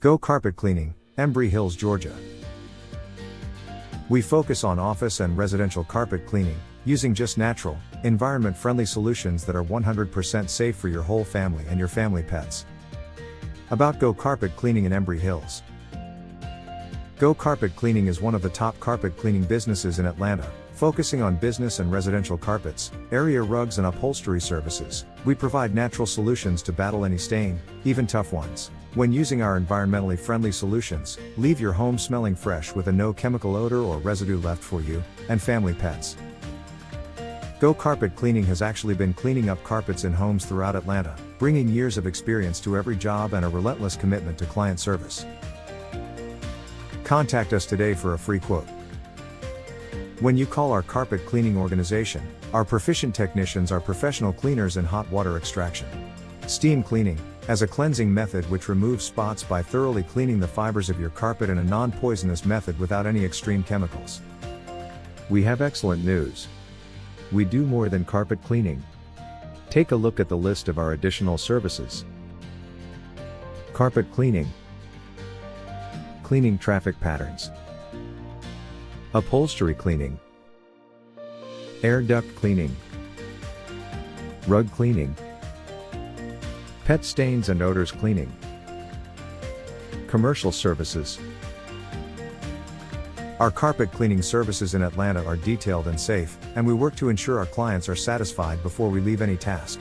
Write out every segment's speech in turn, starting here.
Go Carpet Cleaning, Embry Hills, Georgia. We focus on office and residential carpet cleaning, using just natural, environment-friendly solutions that are 100% safe for your whole family and your family pets. About Go Carpet Cleaning in Embry Hills. Go Carpet Cleaning is one of the top carpet cleaning businesses in Atlanta, focusing on business and residential carpets, area rugs and upholstery services. We provide natural solutions to battle any stain, even tough ones. When using our environmentally friendly solutions, leave your home smelling fresh with a no chemical odor or residue left for you and family pets. Go Carpet Cleaning has actually been cleaning up carpets in homes throughout Atlanta, bringing years of experience to every job and a relentless commitment to client service. Contact us today for a free quote. When you call our carpet cleaning organization, our proficient technicians are professional cleaners in hot water extraction. Steam cleaning, as a cleansing method which removes spots by thoroughly cleaning the fibers of your carpet, in a non-poisonous method without any extreme chemicals. We have excellent news. We do more than carpet cleaning. Take a look at the list of our additional services. Carpet cleaning. Cleaning traffic patterns. Upholstery cleaning. Air duct cleaning. Rug cleaning. Pet stains and odors cleaning. Commercial services. Our carpet cleaning services in Atlanta are detailed and safe, and we work to ensure our clients are satisfied before we leave any task.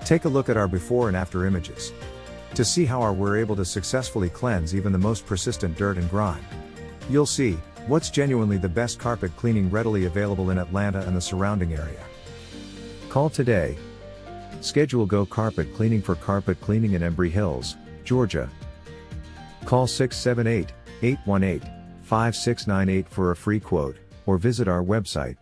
Take a look at our before and after images to see how we're able to successfully cleanse even the most persistent dirt and grime. You'll see what's genuinely the best carpet cleaning readily available in Atlanta and the surrounding area. Call today. Schedule Go Carpet Cleaning for carpet cleaning in Embry Hills, Georgia. Call 678-818-5698 for a free quote, or visit our website,